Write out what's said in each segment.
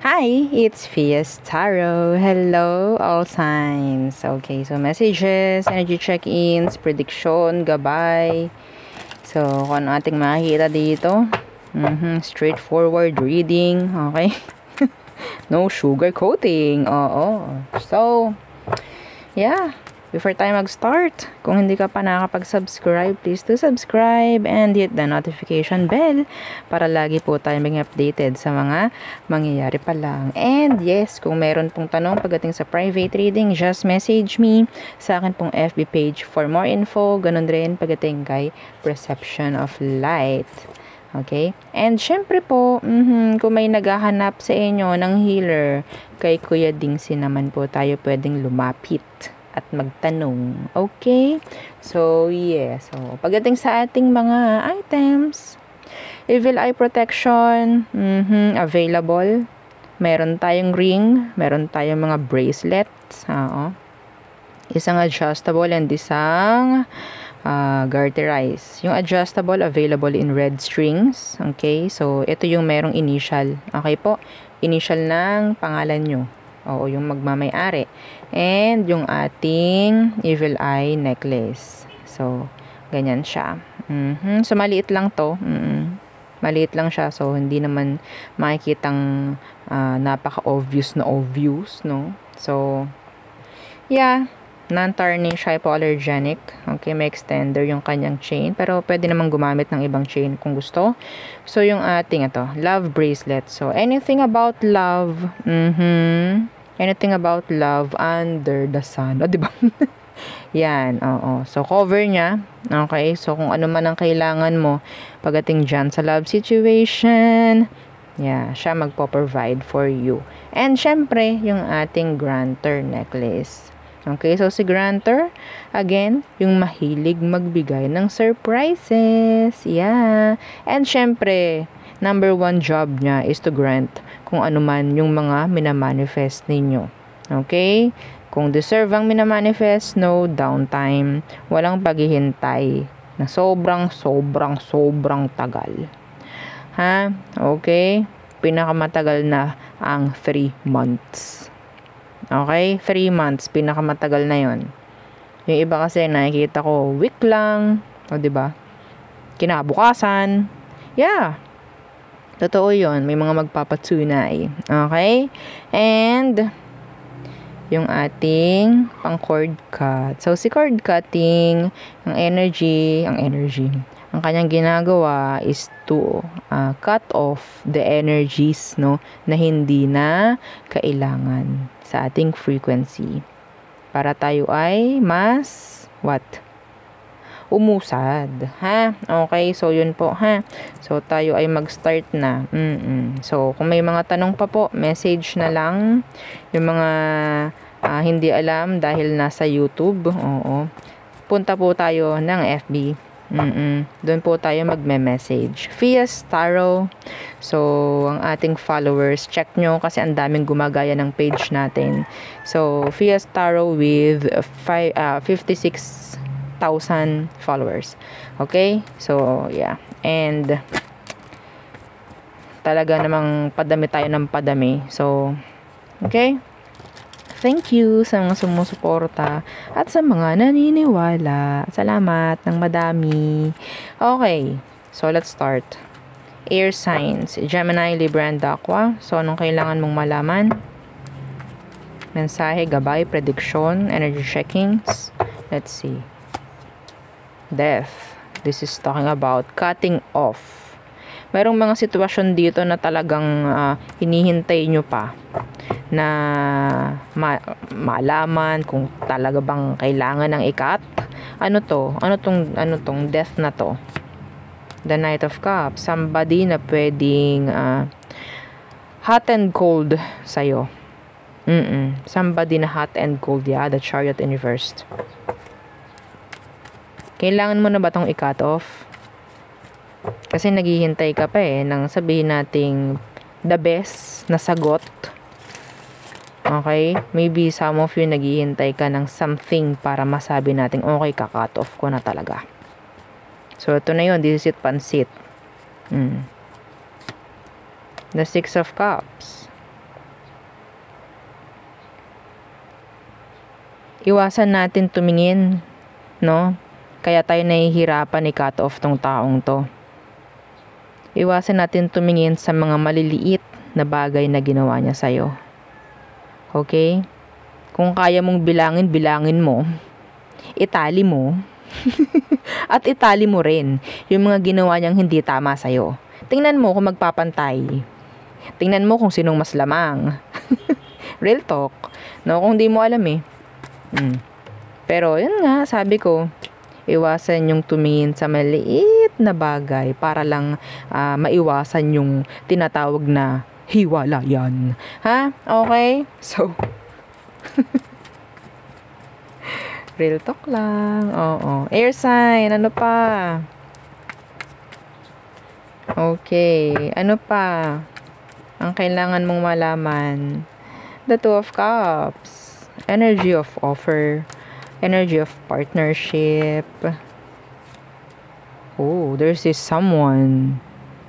Hi, it's Fias Tarot. Hello, all signs. Okay, so messages, energy check-ins, prediction, gabay. So, kung ano ating makikita dito. Straightforward reading. Okay. No sugar coating. Oo. So, yeah. Before tayo mag-start, kung hindi ka pa nakakapag-subscribe, please do subscribe and hit the notification bell para lagi po tayo maging updated sa mga mangyayari pa lang. And yes, kung meron pong tanong pagdating sa private reading, just message me sa akin pong FB page for more info. Ganun rin pagdating kay Perception of Light. Okay? And syempre po, kung may naghahanap sa inyo ng healer, kay Kuya Dingsi naman po tayo pwedeng lumapit at magtanong. Okay? So, yeah. So, pagdating sa ating mga items, Evil Eye Protection, available. Meron tayong ring, meron tayong mga bracelets, isang adjustable and isang garterize. Yung adjustable, available in red strings. Okay? So, ito yung merong initial. Okay po? Initial ng pangalan nyo. Oo, yung magmamay-ari. And yung ating Evil Eye necklace. So, ganyan siya. So, maliit lang to. Maliit lang siya. So, hindi naman makikitang napaka-obvious na obvious, no? So, yeah. Non-tarnish, hypoallergenic. Okay, may extender yung kanyang chain. Pero, pwede naman gumamit ng ibang chain kung gusto. So, yung ating love bracelet. So, anything about love. Anything about love under the sun. O, diba? Yan, oo. So, cover niya. Okay, so kung ano man ang kailangan mo pagdating dyan sa love situation, yeah, siya magpo-provide for you. And, syempre, yung ating grantor necklace. Okay, so si grantor, again, yung mahilig magbigay ng surprises. Yeah. And, syempre, number 1 job niya is to grant kung ano man yung mga minamanifest ninyo. Okay? Kung deserve ang minamanifest, no downtime. Walang paghihintay na sobrang tagal. Ha? Okay? Pinakamatagal na ang 3 months. Okay? 3 months. Pinakamatagal na yon. Yung iba kasi nakikita ko, week lang. O, diba? Kinabukasan. Yeah. Totoo yun. May mga magpapatunay. Okay? And, yung ating pang cord cut. So, si cord cutting, ang kanyang ginagawa is to cut off the energies, no, na hindi na kailangan sa ating frequency. Para tayo ay mas, umusad, ha? Okay, so yun po, ha? So, tayo ay mag-start na. So, kung may mga tanong pa po, message na lang. Yung mga hindi alam dahil nasa YouTube, oo. Punta po tayo ng FB. Doon po tayo magme-message. Fias Tarot. So, ang ating followers, check nyo kasi ang daming gumagaya ng page natin. So, Fias Tarot with 56,000 followers. Okay? So, yeah. And, talaga namang padami tayo ng padami. So, okay? Thank you sa mga sumusuporta at sa mga naniniwala. Salamat ng madami. Okay. So, let's start. Air signs. Gemini, Libra, and Aqua. So, anong kailangan mong malaman? Mensahe, gabay, prediction, energy checkings. Let's see. Death. This is talking about cutting off. Merong mga sitwasyon dito na talagang hinihintay nyo pa na malaman kung talaga bang kailangan ng ikat. Ano tong death na to? The Knight of Cups. Somebody na pwedeng hot and cold sa'yo. Somebody na hot and cold. Yeah, the Chariot in reverse. Kailangan mo na ba tong i-cut off? Kasi naghihintay ka pa nang sabihin nating the best na sagot. Okay? Maybe some of you naghihintay ka ng something para masabi nating okay, ka-cut off ko na talaga. So, ito na yun. This is it, pansit. The Six of Cups. iwasan natin tumingin, no? Kaya tayo nahihirapan i-cut off tong taong to. Iwasan natin tumingin sa mga maliliit na bagay na ginawa niya sa'yo. Okay? Kung kaya mong bilangin, bilangin mo. Itali mo. At itali mo rin yung mga ginawa niyang hindi tama sa'yo. Tingnan mo kung magpapantay. Tingnan mo kung sinong mas lamang. Real talk. No, kung di mo alam eh. Pero yun nga, sabi ko, iwasan yung tumingin sa maliit na bagay para lang maiwasan yung tinatawag na hiwalayan. Ha? Okay? So, real talk lang. Oo. Air sign. Ano pa? Okay. Ano pa? Ang kailangan mong malaman. The Two of Cups. Energy of offer. Energy of partnership. Oh, there's this someone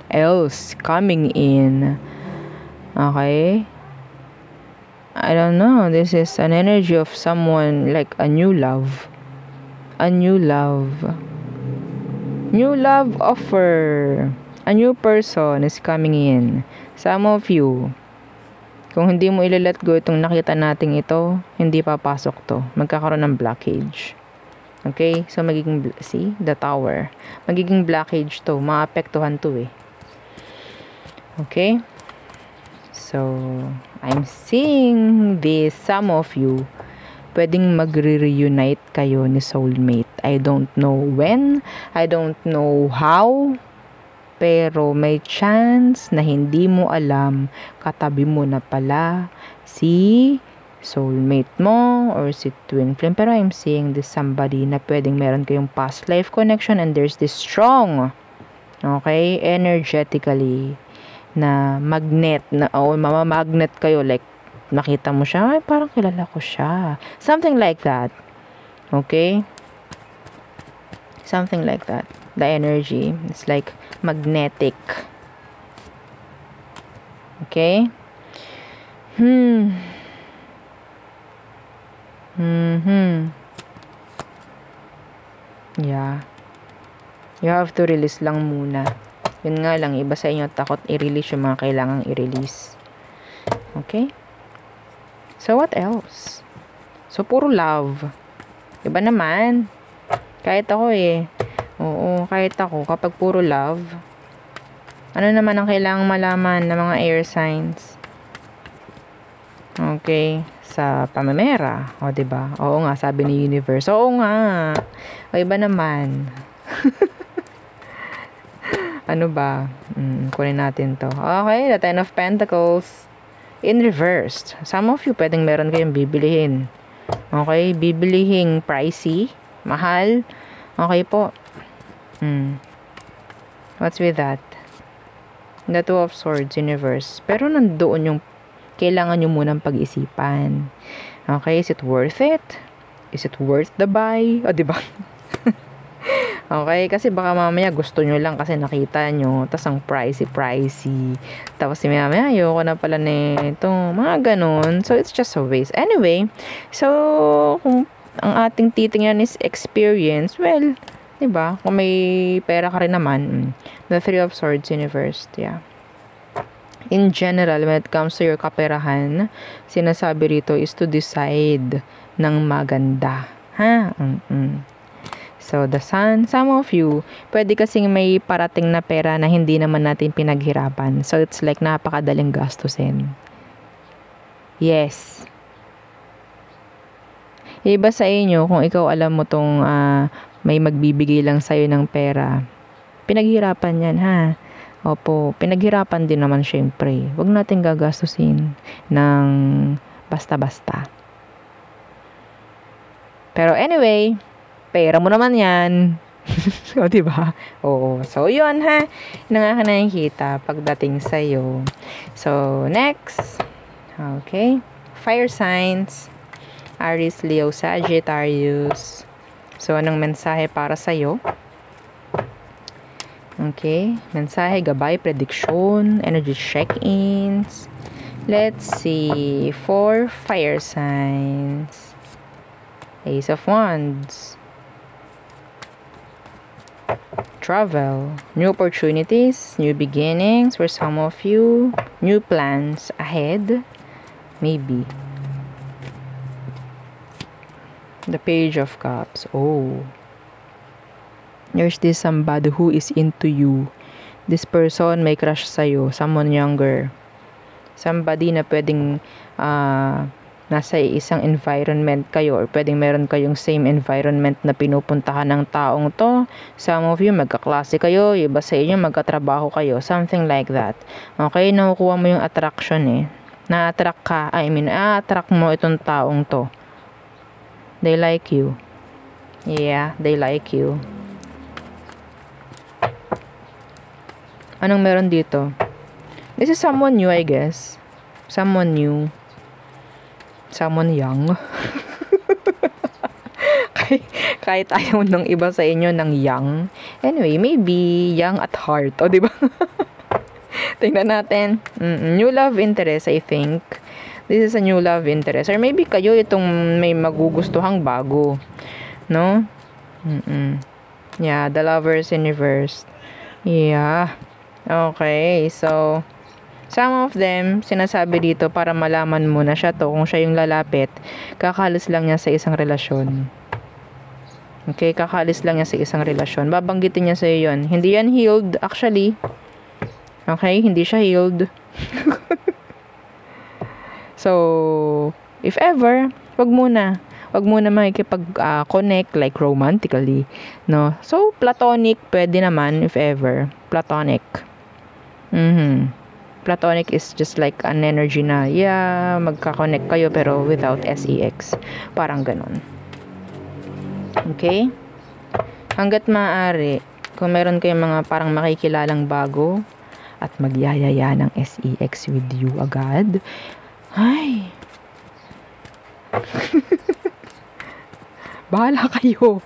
else coming in. Okay? I don't know. This is an energy of someone like a new love. A new love. New love offer. A new person is coming in. Some of you, kung hindi mo ilalet go itong nakita nating ito, hindi papasok to. Magkakaroon ng blockage. Okay? So, magiging, see? The Tower. Magiging blockage to. Maapektuhan to eh. Okay? So, I'm seeing this. Some of you, pwedeng magre-reunite kayo ni soulmate. I don't know when. I don't know how. Pero may chance na hindi mo alam, katabi mo na pala si soulmate mo or si twin flame. Pero I'm seeing this somebody na pwedeng meron kayong past life connection and there's this strong, okay, energetically na magnet, na mamamagnet kayo, like nakita mo siya, ay parang kilala ko siya. Something like that. Okay? Something like that. The energy, it's like magnetic. Okay? Yeah. You have to release lang muna. Yun nga lang, iba sa inyo takot i-release yung mga kailangang i-release. Okay? So, what else? So, puro love. Iba naman. Kahit ako eh. Oo, kahit ako, kapag puro love, ano naman ang kailangang malaman ng mga air signs? Okay, sa pamamera, o diba? Oo nga, sabi ni universe. Oo nga. O iba naman. Ano ba? Kunin natin to. Okay, the Ten of Pentacles. In reversed. Some of you, pwedeng meron kayong bibilihin. Okay, bibilihin pricey, mahal. Okay po. What's with that? The Two of Swords, universe. Pero nandoon yung kailangan nyo munang pag-isipan. Okay, is it worth it? Is it worth the buy? O, diba? Okay, kasi baka mamaya gusto nyo lang kasi nakita nyo, tas ang pricey. Tapos si mamaya, ayoko na pala nito. Mga ganun. So, it's just a waste. Anyway, so, kung ang ating titingnan is experience, well, diba? Kung may pera ka rin naman, the Three of Swords universe, yeah. In general, when it comes to your kaperahan, sinasabi rito is to decide ng maganda. Ha? So, the Sun, some of you, pwede kasing may parating na pera na hindi naman natin pinaghirapan. So, it's like napakadaling gastusin. Yes. Iba sa inyo, kung ikaw alam mo tong may magbibigay lang sa'yo ng pera. Pinaghirapan yan, ha? Opo, pinaghirapan din naman syempre. Huwag natin gagastusin ng basta-basta. Pero anyway, pera mo naman yan. O, diba? Oo. So, yun, ha? Yun nga ka nakikita pagdating sa'yo. So, next. Okay. Fire signs. Aries, Leo, Sagittarius. So, anong mensahe para sa'yo? Okay. Mensahe, gabay, prediction, energy check-ins. Let's see. 4 fire signs. Ace of Wands. Travel. New opportunities, new beginnings for some of you. New plans ahead. Maybe. The Page of Cups. Oh. There's this somebody who is into you. This person may crush sa'yo. Someone younger. Somebody na pwedeng nasa isang environment kayo or pwedeng meron kayong same environment na pinupuntahan ng taong to. Some of you magkaklase kayo, iba sa inyo magkatrabaho kayo, something like that. Okay, nakukuha mo yung attraction eh. Na-attract ka, attract mo itong taong to. They like you. Yeah, they like you. Anong meron dito? This is someone new, I guess. Someone new. Someone young. kahit ayaw ng iba sa inyo ng young. Anyway, maybe young at heart. O, diba? Tingnan natin. New love interest, I think. This is a new love interest. Or maybe kayo itong may magugustuhang bago. No? Yeah, the Lovers in reverse. Yeah. Okay, so some of them, sinasabi dito para malaman mo na siya to, kung siya yung lalapit, kakalis lang niya sa isang relasyon. Okay, kakalis lang niya sa isang relasyon. Babanggitin niya sa'yo yun. Hindi yan healed, actually. Okay, hindi siya healed. So, if ever, wag muna makikipag-connect like romantically, no? So, platonic, pwede naman, if ever. Platonic. Platonic is just like an energy na, yeah, magka-connect kayo pero without sex. Parang ganun. Okay? Hanggat maaari, kung meron kayong mga parang makikilalang bago at magyayaya ng sex with you agad, ay, bahala kayo.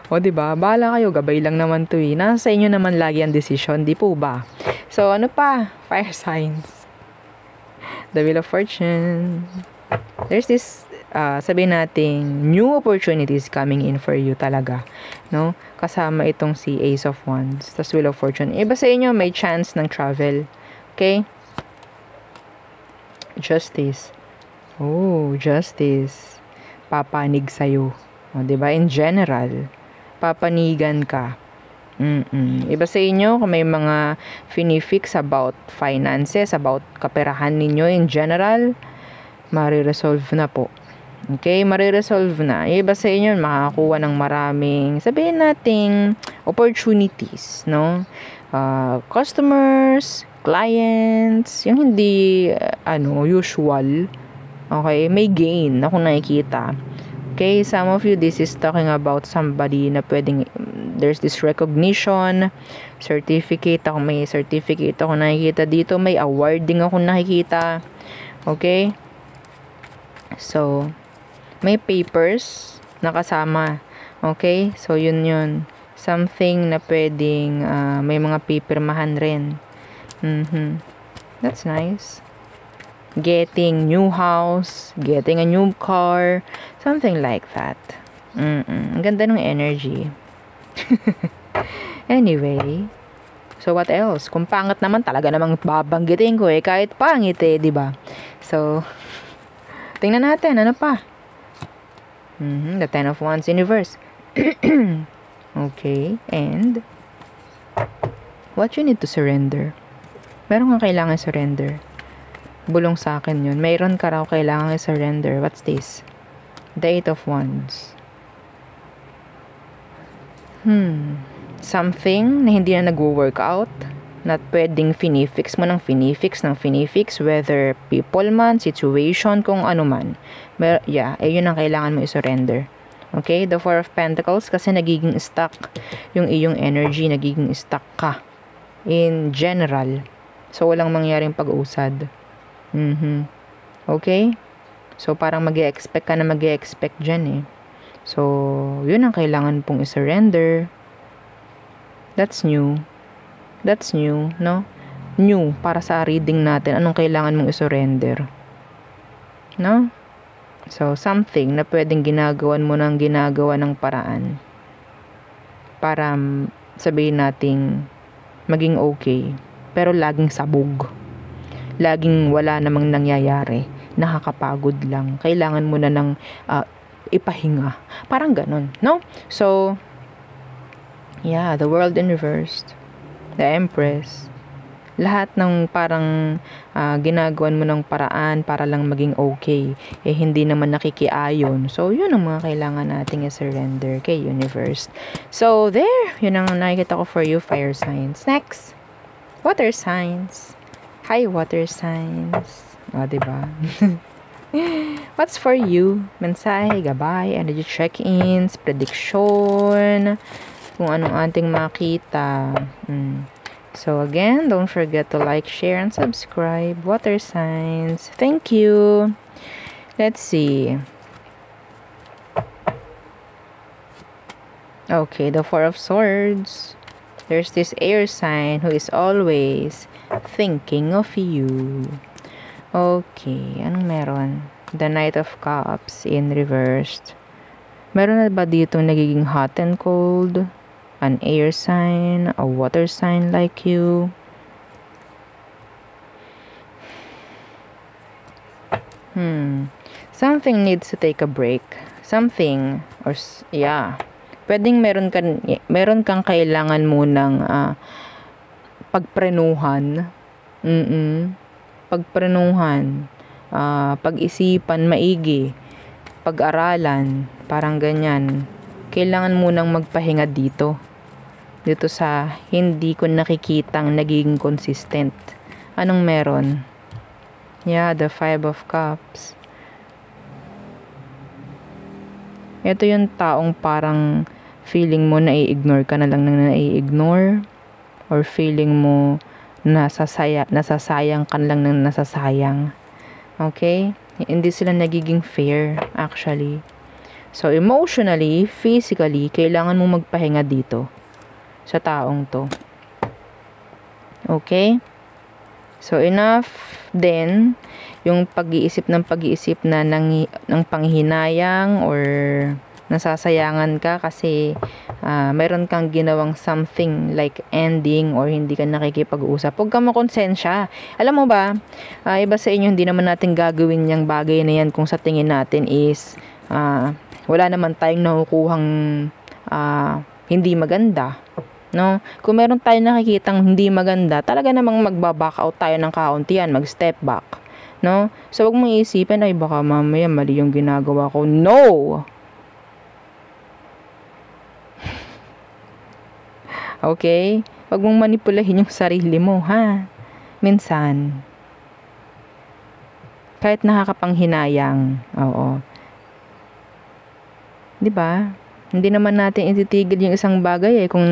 O, diba? Bahala kayo. Gabay lang naman to eh. Nasa inyo naman lagi ang decision. Di po ba? So, ano pa? Fire signs. The Wheel of Fortune. There's this, sabihin natin, new opportunities coming in for you talaga. No? Kasama itong si Ace of Wands. Tas Wheel of Fortune. Iba sa inyo, may chance ng travel. Okay? Justice. Oh, Justice. Papanig sa'yo. O, diba? In general, papanigan ka. Iba sa inyo, kung may mga finifix about finances, about kaperahan ninyo in general, mariresolve na po. Okay? Mariresolve na. Iba sa inyo, makakuha ng maraming, sabihin nating, opportunities, no? Customers, clients, yung hindi, usual. Okay? May gain na kung nakikita. Okay, some of you, this is talking about somebody na pwedeng, there's this recognition, certificate, ako may certificate ako nakikita dito, may awarding ako nakikita, okay, so, may papers na kasama, okay, so yun, something na pwedeng, may mga pipirmahan rin, that's nice. Getting new house, getting a new car, something like that. Ang ganda ng energy. Anyway, so what else? Kung pangit naman, talaga namang babanggitin ko eh, kahit pangit eh, di ba? So, tingnan natin, ano pa? The Ten of Wands in reverse. Okay, and what you need to surrender? Meron kang kailangan surrender. Bulong sa akin yun. Mayroon ka raw kailangan i-surrender. What's this? The Eight of Wands. Something na hindi na nag-work out, na pwedeng finifix mo ng finifix, whether people man, situation, kung ano man. Yeah, yun ang kailangan mo i-surrender. Okay? The Four of Pentacles, kasi nagiging stuck yung iyong energy, nagiging stuck ka. In general. So, walang mangyaring pag-usad. Okay? So, parang mag-e-expect ka na mag-e-expect dyan eh. So, yun ang kailangan pong i-surrender. That's new. That's new, no? New, para sa reading natin. Anong kailangan mong i-surrender? No? So, something na pwedeng ginagawa ng paraan para sabihin nating maging okay. Pero laging sabog. Laging wala namang nangyayari. Nakakapagod lang. Kailangan mo na ng ipahinga. Parang ganun, no? So, yeah, the world inversed. The Empress. Lahat ng parang ginagawan mo ng paraan para lang maging okay. Hindi naman nakikiayon. So, yun ang mga kailangan nating i-surrender kay universe. So, there. Yun ang nakikita ko for you, fire signs. Next. Water signs. Hi, water signs. O, diba? What's for you? Mensahe, gabay, energy check-ins, prediction, kung anong ating makita. So again, don't forget to like, share, and subscribe. Water signs. Thank you. Let's see. Okay, the Four of Swords. There's this air sign who is always thinking of you. Okay, anong meron? The Knight of Cups in reversed. Meron na ba dito nagiging hot and cold? An air sign, a water sign like you. Something needs to take a break. Something, or yeah. Pwedeng meron kang kailangan munang pagprenuhan. Pagprenuhan. Pag-isipan maigi. Pag-aralan. Parang ganyan. Kailangan munang magpahinga dito sa hindi ko nakikitang naging consistent. Anong meron? Yeah, the Five of Cups. Ito yung taong parang feeling mo nai-ignore ka na lang na nai-ignore, or feeling mo nasasayang ka na lang ng nasasayang. Okay? Hindi sila nagiging fair actually. So, emotionally, physically, kailangan mo magpahinga dito sa taong to. Okay? So, enough then yung pag-iisip na ng panghinayang or nasasayangan ka kasi meron kang ginawang something like ending or hindi ka nakikipag-usap. Huwag kang makonsensya. Alam mo ba, iba sa inyo, hindi naman natin gagawin yung bagay na yan kung sa tingin natin is wala naman tayong nakukuhang hindi maganda, no? Kung meron tayong nakikitang hindi maganda, talaga namang magba-back out tayo ng kauntian, mag-step back, no? So, wag mong isipin, ay baka mamaya mali yung ginagawa ko. No! Okay? Wag mong manipulahin yung sarili mo, ha? Minsan, kahit nakakapanghinayang, oo. 'Di ba? Hindi naman natin ititigil yung isang bagay kung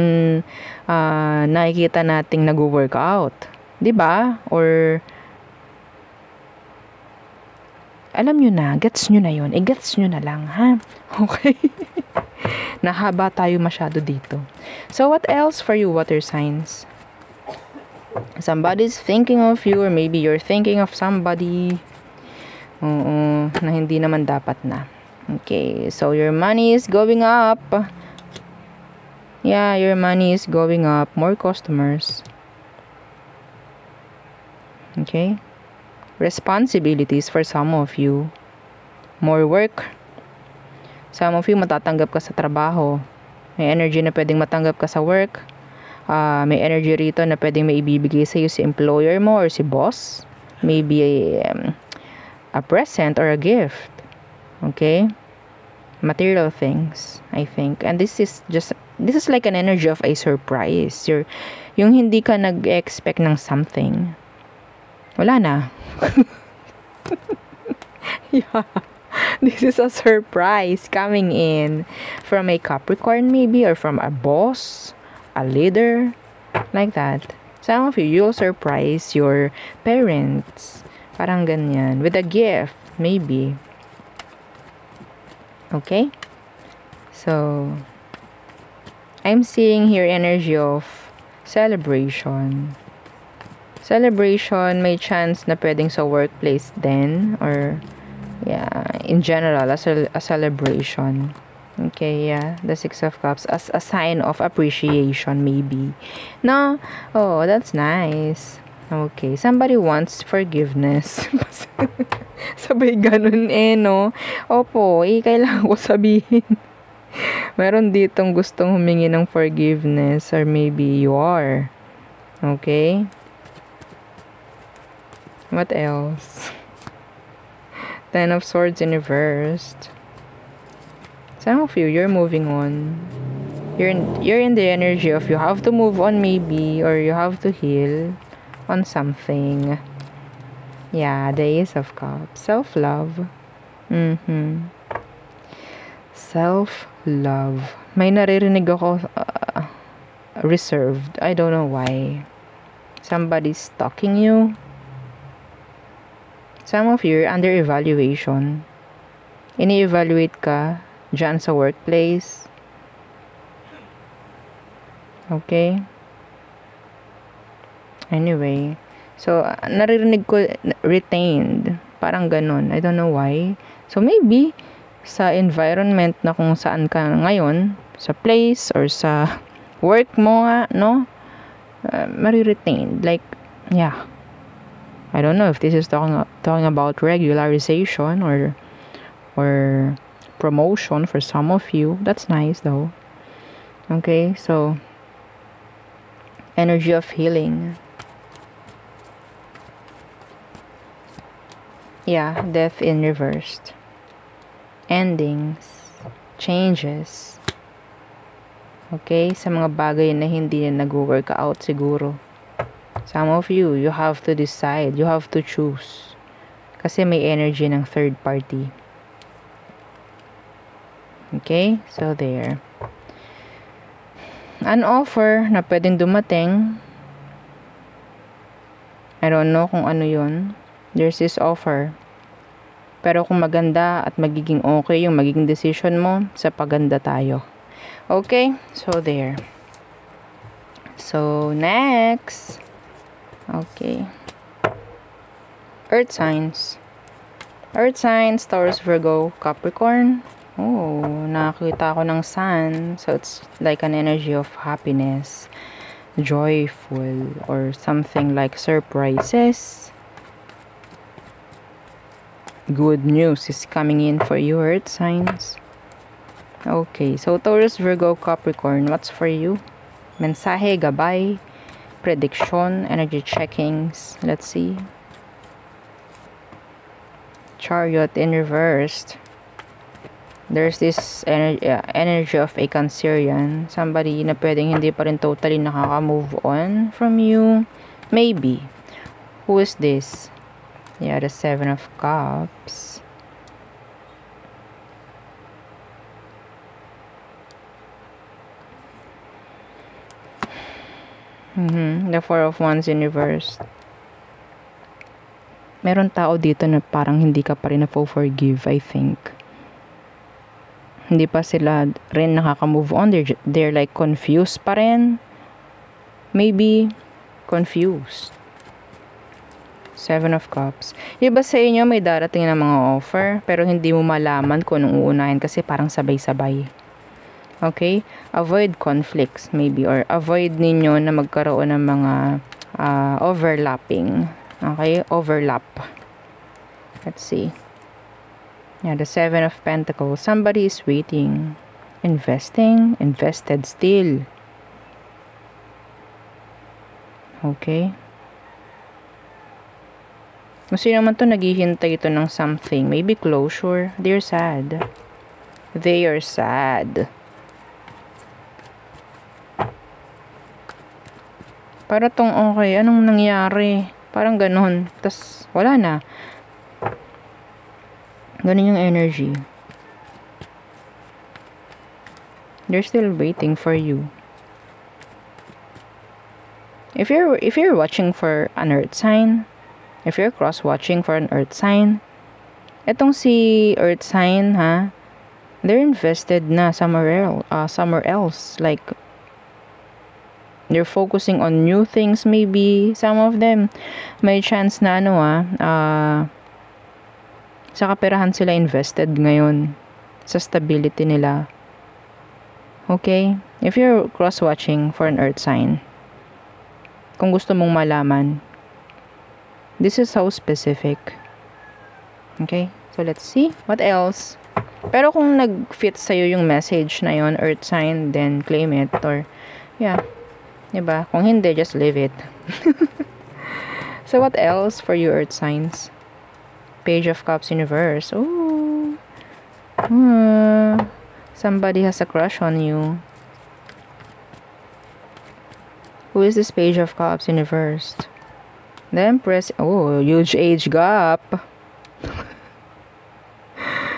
nakikita nating nag-workout. 'Di ba? Or alam nyo na, gets nyo na yun. Gets nyo na lang, ha? Okay? Nahaba tayo masyado dito. So, what else for you, water signs? Somebody's thinking of you, or maybe you're thinking of somebody na hindi naman dapat na. Okay, so your money is going up. Yeah, your money is going up. More customers. Okay. Responsibilities for some of you. More work. Some of you matatanggap ka sa trabaho. May energy na pwedeng matanggap ka sa work. May energy rito na pwedeng maibibigay sa iyo si employer mo or si boss. Maybe a present or a gift. Okay? Material things, I think. And this is like an energy of a surprise. Yung hindi ka nag-expect ng something. Wala na. Yeah. This is a surprise coming in from a Capricorn maybe, or from a boss, a leader, like that. Some of you, you'll surprise your parents. Parang ganyan. With a gift, maybe. Okay? So, I'm seeing here energy of celebration. Celebration, may chance na pwedeng sa workplace din, or Yeah, in general, as a celebration. Okay, yeah, the Six of Cups as a sign of appreciation, maybe. No, oh, that's nice. Okay, somebody wants forgiveness. Sabay ganun no? Opo, kailangan ko sabihin. Meron ditong gustong humingi ng forgiveness or maybe you are. Okay? What else? Ten of Swords in reversed. Some of you, you're moving on. You're in the energy of you have to move on maybe, or you have to heal on something. Yeah, the Ace of Cups. Self-love. Self-love. May naririnig ako reserved. I don't know why. Somebody's stalking you. Some of you are under evaluation. Ini-evaluate ka dyan sa workplace. Okay? Anyway. So, naririnig ko retained. Parang ganun. I don't know why. So, maybe sa environment na kung saan ka ngayon, sa place or sa work mo nga, no? Mari-retained. Like, yeah. I don't know if this is talking about regularization or promotion for some of you. That's nice though. Okay, so energy of healing. Yeah, death in reversed. Endings, changes. Okay, sa mga bagay na hindi na nag-work out siguro. Some of you, you have to decide, you have to choose. Kasi may energy ng third party. Okay, so there. An offer na pwedeng dumating. I don't know kung ano yun. There's this offer. Pero kung maganda at magiging okay yung magiging decision mo, sa paganda tayo. Okay, so there. So, next. Okay. Earth signs. Earth signs, Taurus, Virgo, Capricorn. Oh, nakakita ko ng sun. So, it's like an energy of happiness, joyful, or something like surprises. Good news is coming in for you, Earth signs. Okay, so Taurus, Virgo, Capricorn, what's for you? Mensahe, gabay, prediction, energy checkings. Let's see. Chariot in reversed. There's this energy of a Cancerian. Somebody na pwedeng hindi pa rin totally nakaka-move on from you. Maybe. Who is this? Yeah, the Seven of Cups. The Four of Wands in reverse. Meron tao dito na parang hindi ka pa rin na-forgive, I think. Hindi pa sila rin nakaka-move on. They're like confused pa rin. Maybe confused. Seven of Cups. Iba sa inyo may darating na mga offer pero hindi mo malaman kung anong uunahin kasi parang sabay-sabay. Okay? Avoid conflicts maybe or avoid ninyo na magkaroon ng mga overlapping. Okay? Overlap. Let's see. Yeah, the Seven of Pentacles. Somebody is waiting. Investing. Invested still. Okay? Kung sino man to naghihintay ito ng something. Maybe closure. They're sad. They are sad. Para tong okay, anong nangyari? Parang ganon. Tas wala na. Ganon yung energy. They're still waiting for you. If you're watching for an earth sign, if you're cross-watching for an earth sign, etong si earth sign, they're invested na somewhere else. Like, they're focusing on new things maybe. Some of them, may chance na Sa kaperahan sila invested ngayon. Sa stability nila. Okay? If you're cross-watching for an earth sign, kung gusto mong malaman, this is so specific. Okay? So, let's see. What else? Pero kung nag-fit sa'yo yung message na yon, earth sign, then claim it. Or, yeah. Diba? Kung hindi, just leave it. So, what else for you, earth signs? Page of Cups Universe. Ooh. Somebody has a crush on you. Who is this Page of Cups Universe? The Empress. Oh, huge age gap.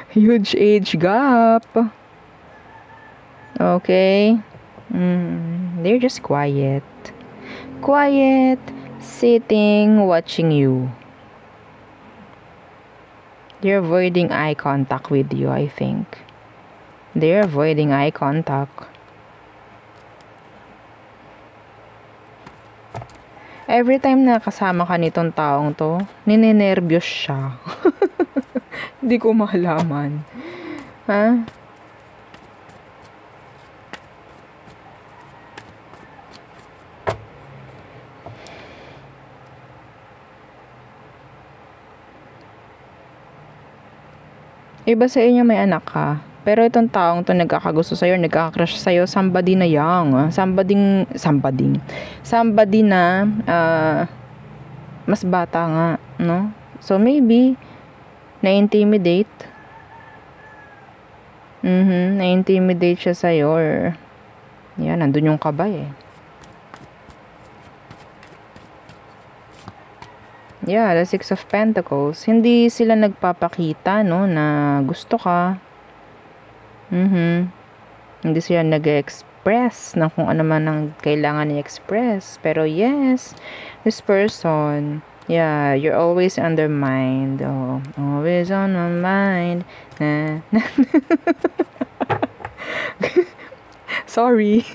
Huge age gap. Okay. They're just quiet. Quiet, sitting, watching you. They're avoiding eye contact with you, I think. They're avoiding eye contact. Every time na kasama ka nitong taong to, ninenervyos siya. Hindi ko malaman. Ha? Iba sa inyo may anak ka. Pero itong taong to nagkakagusto sa'yo, nagkakrush sa'yo, somebody na young. Somebody na mas bata nga, no? So maybe na-intimidate. Na-intimidate siya sa'yo or yan, nandun yung kabay eh. Yeah, the Six of Pentacles. Hindi sila nagpapakita, no, na gusto ka. Hindi sila nag-express ng kung ano man ang kailangan i-express. Pero yes, this person, yeah, you're always on their mind. Oh, always on my mind. Sorry.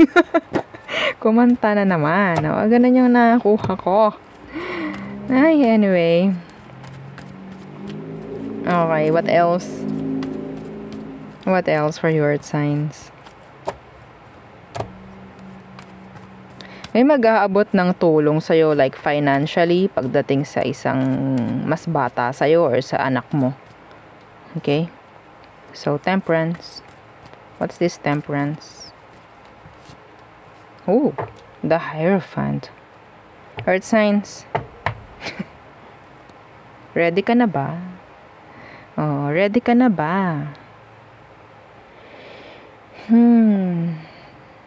Kumanta na naman. Oh, ganun yung nakuha ko. Ay, anyway. Okay, what else? What else for your earth signs? May mag-aabot ng tulong sa'yo like financially pagdating sa isang mas bata sa'yo or sa anak mo. Okay? So, temperance. What's this temperance? Oh, the Hierophant. Earth signs. Ready ka na ba? Oh, ready ka na ba?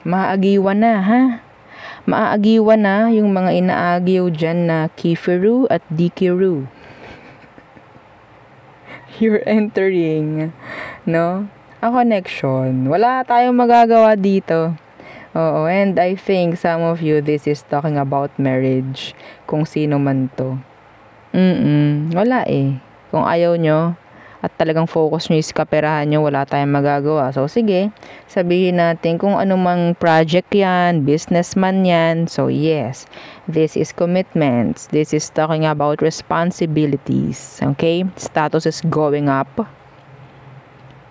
Maagiwan na, ha? Maagiwan na yung mga inaagiw dyan na Kifiru at Dikiru. You're entering, no? A connection. Wala tayong magagawa dito. Oo, and I think some of you, this is talking about marriage. Kung sino man to. Wala eh. Kung ayaw nyo, at talagang focus nyo is kaperahan nyo, wala tayong magagawa. So, sige, sabihin natin kung anumang project yan, businessman yan. So, yes, this is commitments. This is talking about responsibilities. Okay? Status is going up.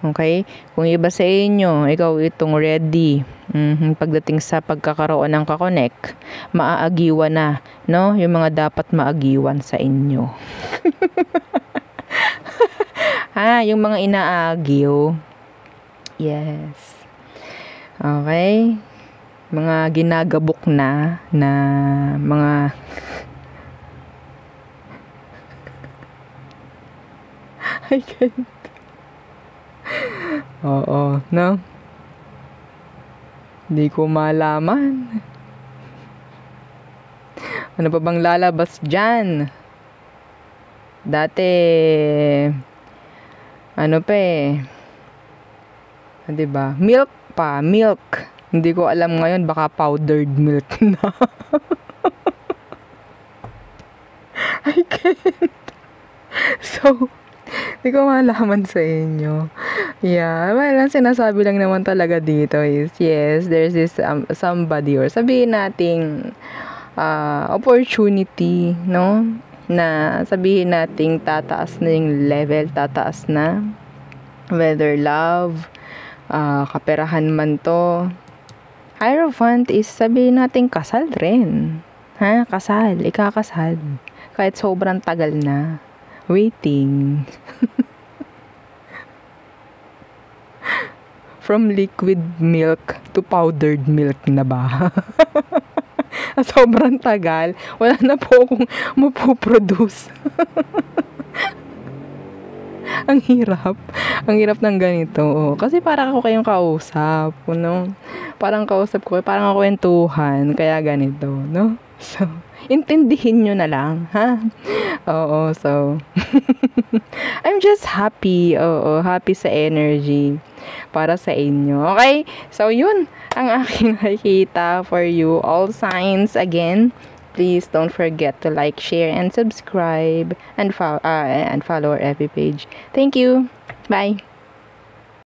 Okay? Kung iba sa inyo, ikaw itong ready. Pagdating sa pagkakaroon ng kakonek, maaagiwan na, no? Yung mga dapat maagiwan sa inyo. Yung mga inaagiw. Yes. Okay. Mga ginagabok na mga I can't. Oo, no? Hindi ko malaman. Ano pa bang lalabas dyan? Dati, ano pa eh. Diba? Milk pa, milk. Hindi ko alam ngayon, baka powdered milk na. I can't. So, hindi ko malaman sa inyo. Yeah, well, ang sinasabi lang naman talaga dito is, yes, there's this somebody or sabihin nating opportunity, no? na sabihin nating tataas na yung level, tataas na. Whether love, kaperahan man to. Hierophant is sabihin nating kasal rin. Ha? Kasal. Ikakasal. Kahit sobrang tagal na. Waiting. From liquid milk to powdered milk na ba? Sobrang tagal. Wala na po akong mapoproduce. Ang hirap. Ang hirap ng ganito. Kasi parang ako kayong kausap. No? Parang kausap ko. Parang ako kwentuhan. Kaya ganito. No? So, intindihin nyo na lang. Ha? Oo. So, I'm just happy. Oo. Happy sa energy. Para sa inyo. Okay? So, yun. Ang aking nakikita for you. All signs again. Please don't forget to like, share, and subscribe, and follow our FB page. Thank you. Bye.